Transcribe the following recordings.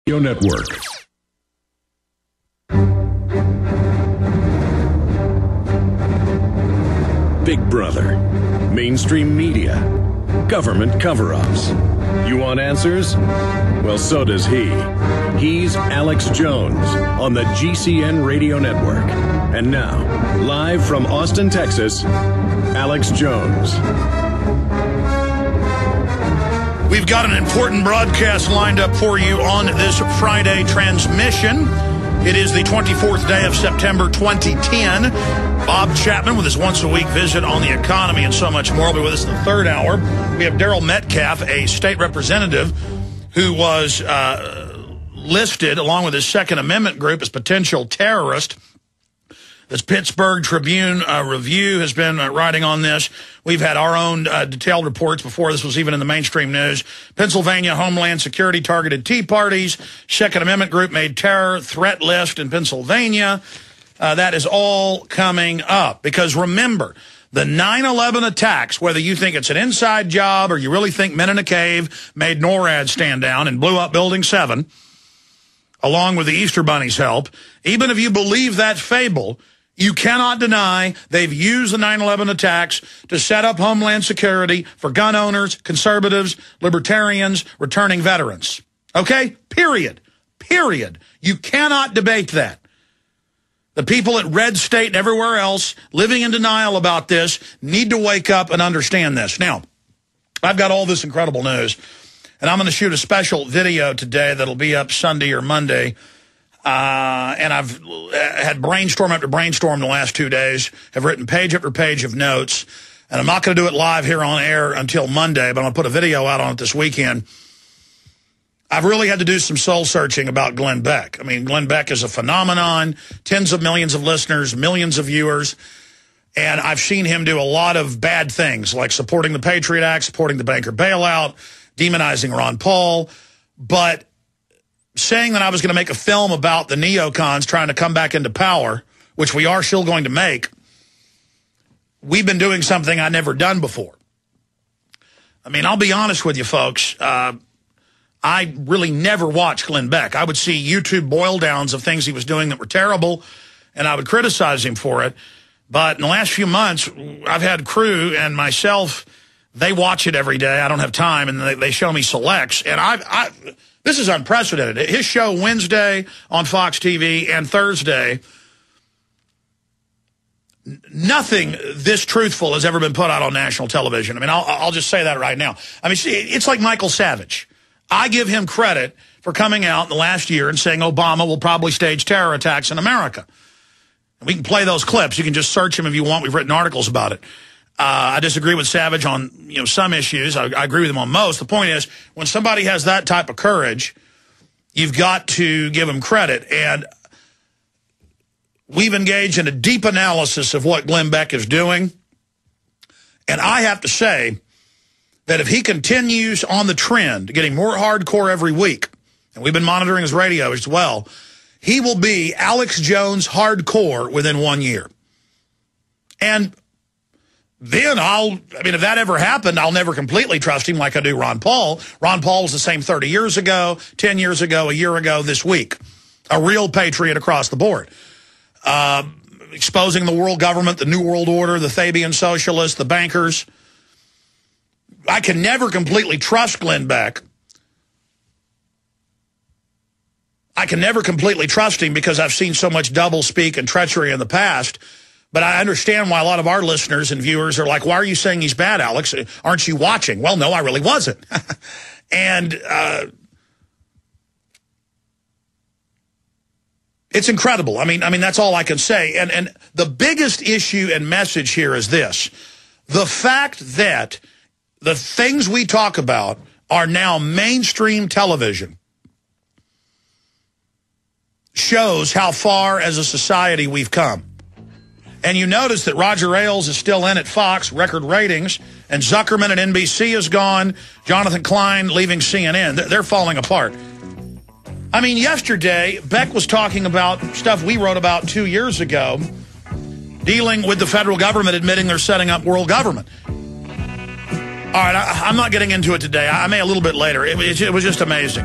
Network. Big Brother, mainstream media, government cover-ups. You want answers? Well, so does he. He's Alex Jones on the GCN Radio Network. And now, live from Austin, Texas, Alex Jones. We've got an important broadcast lined up for you on this Friday transmission. It is the 24th day of September 2010. Bob Chapman with his once-a-week visit on the economy and so much more will be with us in the third hour. We have Daryl Metcalfe, a state representative who was listed, along with his Second Amendment group, as potential terrorist. This Pittsburgh Tribune Review has been writing on this. We've had our own detailed reports before this was even in the mainstream news. Pennsylvania Homeland Security targeted Tea Parties. Second Amendment group made terror threat list in Pennsylvania. That is all coming up. Because remember, the 9/11 attacks, whether you think it's an inside job or you really think men in a cave made NORAD stand down and blew up Building 7, along with the Easter Bunny's help, even if you believe that fable, you cannot deny they've used the 9/11 attacks to set up Homeland Security for gun owners, conservatives, libertarians, returning veterans. Okay? Period. Period. You cannot debate that. The people at Red State and everywhere else living in denial about this need to wake up and understand this. Now, I've got all this incredible news, and I'm going to shoot a special video today that'll be up Sunday or Monday. And I've had brainstorm after brainstorm the last 2 days, have written page after page of notes, and I'm not going to do it live here on air until Monday, but I'm going to put a video out on it this weekend. I've really had to do some soul searching about Glen Beck. I mean, Glen Beck is a phenomenon, tens of millions of listeners, millions of viewers, and I've seen him do a lot of bad things, like supporting the Patriot Act, supporting the banker bailout, demonizing Ron Paul, but saying that I was going to make a film about the neocons trying to come back into power, which we are still going to make, we've been doing something I've never done before. I mean, I'll be honest with you, folks. I really never watched Glen Beck. I would see YouTube boil downs of things he was doing that were terrible, and I would criticize him for it. But in the last few months, I've had crew and myself, they watch it every day. I don't have time, and they show me selects. And this is unprecedented. His show Wednesday on Fox TV and Thursday, nothing this truthful has ever been put out on national television. I mean, I'll just say that right now. I mean, it's like Michael Savage. I give him credit for coming out in the last year and saying Obama will probably stage terror attacks in America. And we can play those clips. You can just search him if you want. We've written articles about it. I disagree with Savage on some issues. I agree with him on most. The point is, when somebody has that type of courage, you've got to give him credit. And we've engaged in a deep analysis of what Glen Beck is doing. And I have to say that if he continues on the trend, getting more hardcore every week, and we've been monitoring his radio as well, he will be Alex Jones hardcore within 1 year. And then if that ever happened, I'll never completely trust him like I do Ron Paul. Ron Paul was the same 30 years ago, 10 years ago, a year ago, this week. A real patriot across the board. Exposing the world government, the New World Order, the Fabian socialists, the bankers. I can never completely trust Glen Beck. I can never completely trust him because I've seen so much doublespeak and treachery in the past. But I understand why a lot of our listeners and viewers are like, why are you saying he's bad, Alex? Aren't you watching? Well, no, I really wasn't. And it's incredible. I mean, that's all I can say. And the biggest issue and message here is this. The fact that the things we talk about are now mainstream television shows how far as a society we've come. And you notice that Roger Ailes is still in at Fox, record ratings, and Zuckerman at NBC is gone, Jonathan Klein leaving CNN. They're falling apart. I mean, yesterday, Beck was talking about stuff we wrote about 2 years ago, dealing with the federal government admitting they're setting up world government. All right, I'm not getting into it today. I may a little bit later. It was just amazing.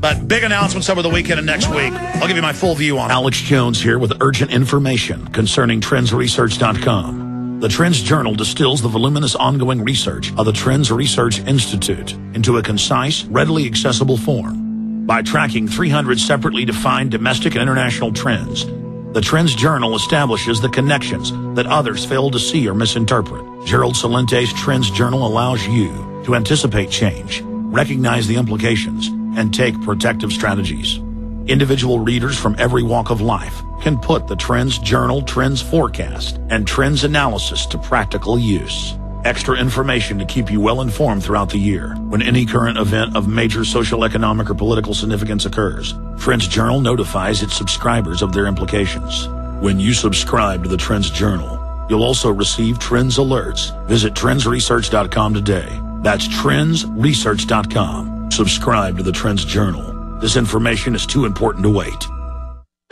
But big announcements over the weekend and next week. I'll give you my full view on it. Alex Jones here with urgent information concerning trendsresearch.com. The Trends Journal distills the voluminous ongoing research of the Trends Research Institute into a concise, readily accessible form. By tracking 300 separately defined domestic and international trends, the Trends Journal establishes the connections that others fail to see or misinterpret. Gerald Salente's Trends Journal allows you to anticipate change, recognize the implications, and take protective strategies. Individual readers from every walk of life can put the Trends Journal, Trends Forecast, and Trends Analysis to practical use. Extra information to keep you well informed throughout the year when any current event of major social, economic, or political significance occurs. Trends Journal notifies its subscribers of their implications. When you subscribe to the Trends Journal, you'll also receive Trends Alerts. Visit trendsresearch.com today. That's trendsresearch.com. Subscribe to the Trends Journal. This information is too important to wait.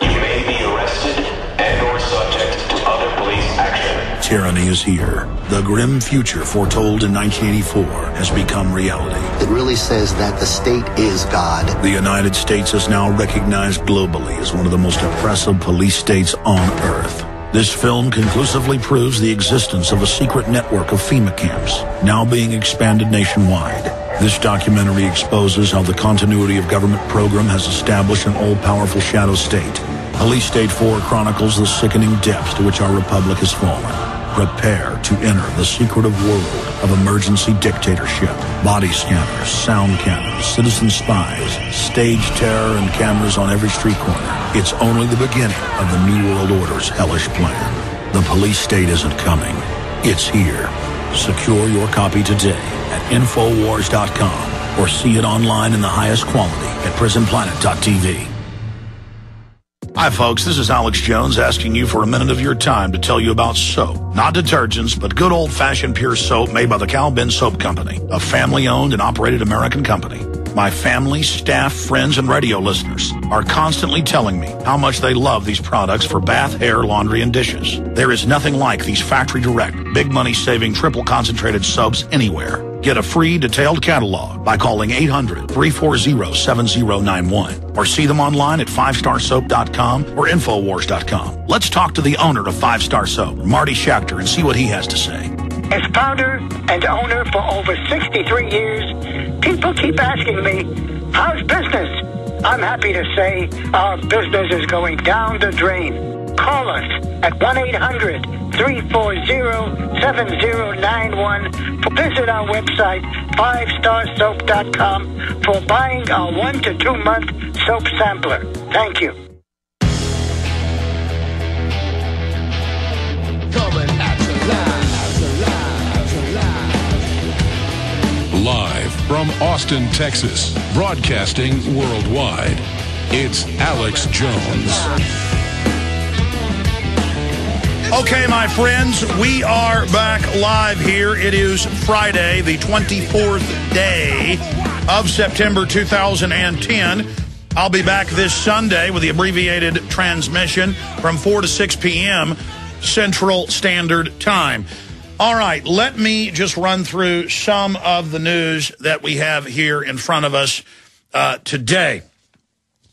You may be arrested and/or subject to other police action. Tyranny is here. The grim future foretold in 1984 has become reality. It really says that the state is God. The United States is now recognized globally as one of the most oppressive police states on Earth. This film conclusively proves the existence of a secret network of FEMA camps, now being expanded nationwide. This documentary exposes how the continuity of government program has established an all-powerful shadow state. Police State 4 chronicles the sickening depths to which our republic has fallen. Prepare to enter the secretive world of emergency dictatorship. Body scanners, sound cannons, citizen spies, stage terror, and cameras on every street corner. It's only the beginning of the New World Order's hellish plan. The police state isn't coming. It's here. Secure your copy today at Infowars.com or see it online in the highest quality at prisonplanet.tv. Hi folks, this is Alex Jones asking you for a minute of your time to tell you about soap. Not detergents, but good old-fashioned pure soap made by the Cal Ben Soap Company, a family-owned and operated American company. My family, staff, friends, and radio listeners are constantly telling me how much they love these products for bath, hair, laundry, and dishes. There is nothing like these factory-direct, big money-saving, triple-concentrated soaps anywhere. Get a free detailed catalog by calling 800-340-7091 or see them online at 5starsoap.com or Infowars.com. Let's talk to the owner of 5 Star Soap, Marty Schachter, and see what he has to say. As founder and owner for over 63 years, people keep asking me, how's business? I'm happy to say our business is going down the drain. Call us at 1-800-340-7091. Visit our website, 5starsoap.com, for buying our 1 to 2 month soap sampler. Thank you. Coming at you live from Austin, Texas, broadcasting worldwide. It's Alex Jones. Okay, my friends, we are back live here. It is Friday, the 24th day of September 2010. I'll be back this Sunday with the abbreviated transmission from 4 to 6 p.m. Central Standard Time. All right, let me just run through some of the news that we have here in front of us today.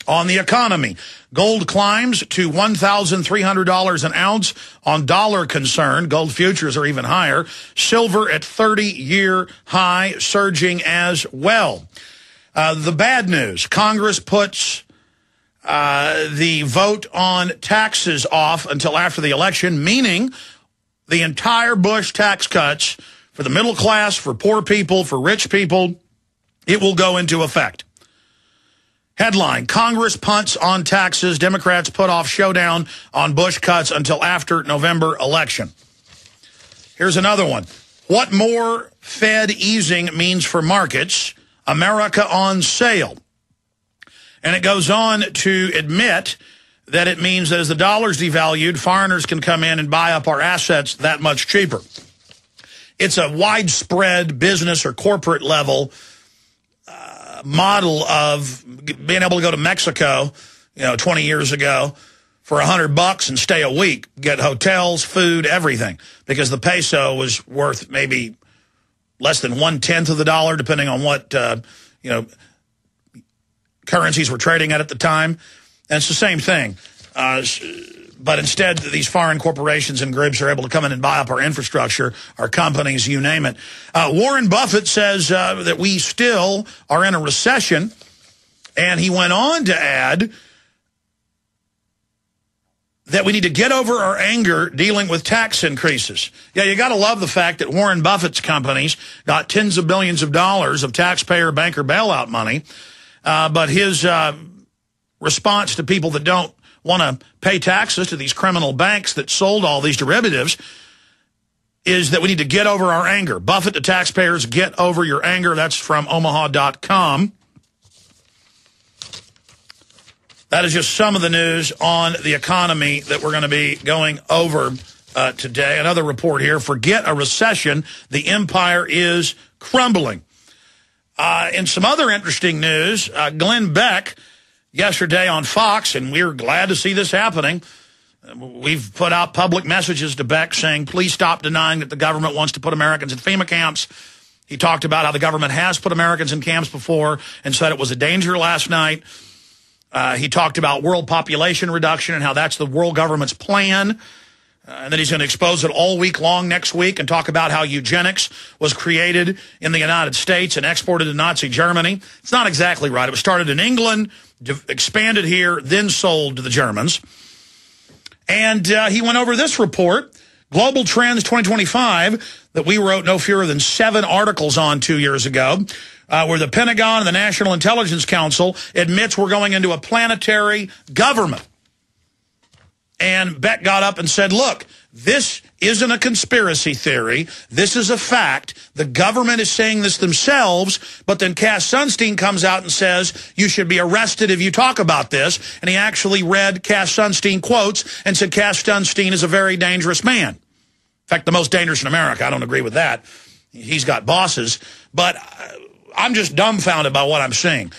On the economy, gold climbs to $1,300 an ounce on dollar concern. Gold futures are even higher. Silver at 30-year high, surging as well. The bad news, Congress puts the vote on taxes off until after the election, meaning the entire Bush tax cuts for the middle class, for poor people, for rich people, it will go into effect. Headline, Congress punts on taxes. Democrats put off showdown on Bush cuts until after November election. Here's another one. What more Fed easing means for markets. America on sale. And it goes on to admit that it means that as the dollar's devalued, foreigners can come in and buy up our assets that much cheaper. It's a widespread business or corporate level model of being able to go to Mexico, 20 years ago for $100 and stay a week, get hotels, food, everything, because the peso was worth maybe less than 1/10 of the dollar, depending on what, currencies were trading at the time. And it's the same thing. But instead, these foreign corporations and groups are able to come in and buy up our infrastructure, our companies, you name it. Warren Buffett says that we still are in a recession. And he went on to add that we need to get over our anger dealing with tax increases. Yeah, you got to love the fact that Warren Buffett's companies got tens of billions of dollars of taxpayer banker bailout money. But his response to people that don't want to pay taxes to these criminal banks that sold all these derivatives is that we need to get over our anger. Buffett to taxpayers, get over your anger. That's from Omaha.com. That is just some of the news on the economy that we're going to be going over today. Another report here, forget a recession, the empire is crumbling. In some other interesting news, Glen Beck yesterday on Fox, and we're glad to see this happening. We've put out public messages to Beck saying, please stop denying that the government wants to put Americans in FEMA camps. He talked about how the government has put Americans in camps before and said it was a danger last night. He talked about world population reduction and how that's the world government's plan. And then he's going to expose it all week long next week and talk about how eugenics was created in the United States and exported to Nazi Germany. It's not exactly right. It was started in England, expanded here, then sold to the Germans. And he went over this report, Global Trends 2025, that we wrote no fewer than 7 articles on 2 years ago. Where the Pentagon and the National Intelligence Council admits we're going into a planetary government. And Beck got up and said, look, this isn't a conspiracy theory. This is a fact. The government is saying this themselves, but then Cass Sunstein comes out and says, you should be arrested if you talk about this. And he actually read Cass Sunstein quotes and said Cass Sunstein is a very dangerous man. In fact, the most dangerous in America. I don't agree with that. He's got bosses. But I'm just dumbfounded by what I'm seeing.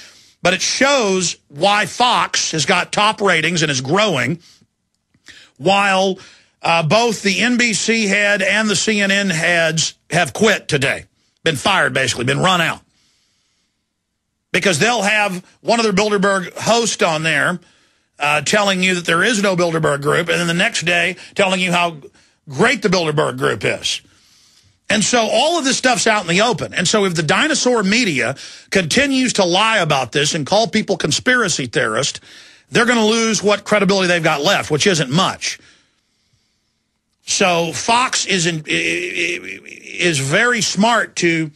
But it shows why Fox has got top ratings and is growing, while both the NBC head and the CNN heads have quit today. Been fired, basically, been run out. Because they'll have one of their Bilderberg hosts on there telling you that there is no Bilderberg group, and then the next day telling you how great the Bilderberg group is. And so all of this stuff's out in the open. And so if the dinosaur media continues to lie about this and call people conspiracy theorists, they're going to lose what credibility they've got left, which isn't much. So Fox is very smart to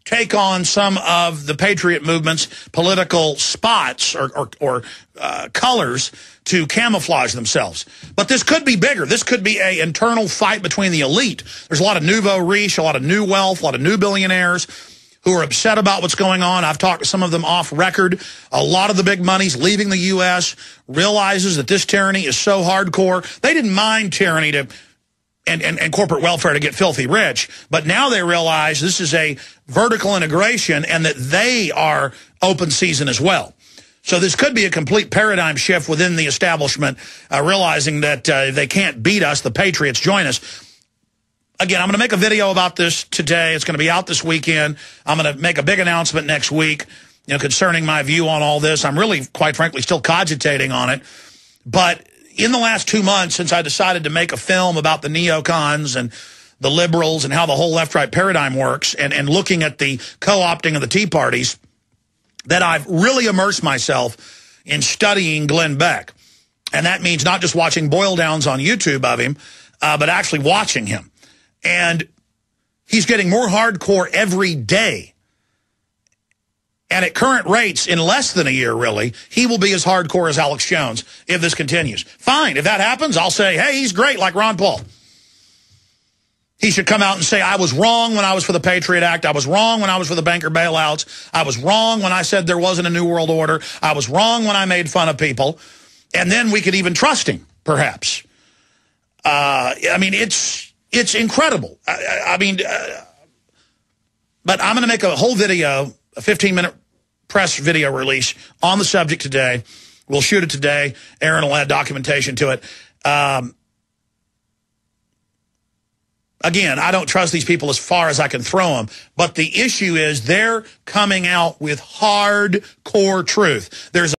take on some of the patriot movement's political spots or colors to camouflage themselves. But this could be bigger. This could be an internal fight between the elite. There's a lot of nouveau riche, a lot of new wealth, a lot of new billionaires who are upset about what's going on. I've talked to some of them off record. A lot of the big money's leaving the U.S., realizes that this tyranny is so hardcore. They didn't mind tyranny and corporate welfare to get filthy rich, but now they realize this is a vertical integration and that they are open season as well. So this could be a complete paradigm shift within the establishment, realizing that they can't beat us, the patriots join us. Again, I'm going to make a video about this today. It's going to be out this weekend. I'm going to make a big announcement next week, concerning my view on all this. I'm really, quite frankly, still cogitating on it. But in the last 2 months, since I decided to make a film about the neocons and the liberals and how the whole left-right paradigm works, and looking at the co-opting of the Tea Parties, that I've really immersed myself in studying Glen Beck. And that means not just watching boil downs on YouTube of him, but actually watching him. And he's getting more hardcore every day. And at current rates, in less than a year, really, he will be as hardcore as Alex Jones if this continues. Fine. If that happens, I'll say, hey, he's great, like Ron Paul. He should come out and say, I was wrong when I was for the Patriot Act. I was wrong when I was for the banker bailouts. I was wrong when I said there wasn't a New World Order. I was wrong when I made fun of people. And then we could even trust him, perhaps. I mean, it's incredible. But I'm going to make a whole video, a 15-minute press video release on the subject today. We'll shoot it today. Aaron will add documentation to it. Again, I don't trust these people as far as I can throw them. But the issue is they're coming out with hardcore truth. There's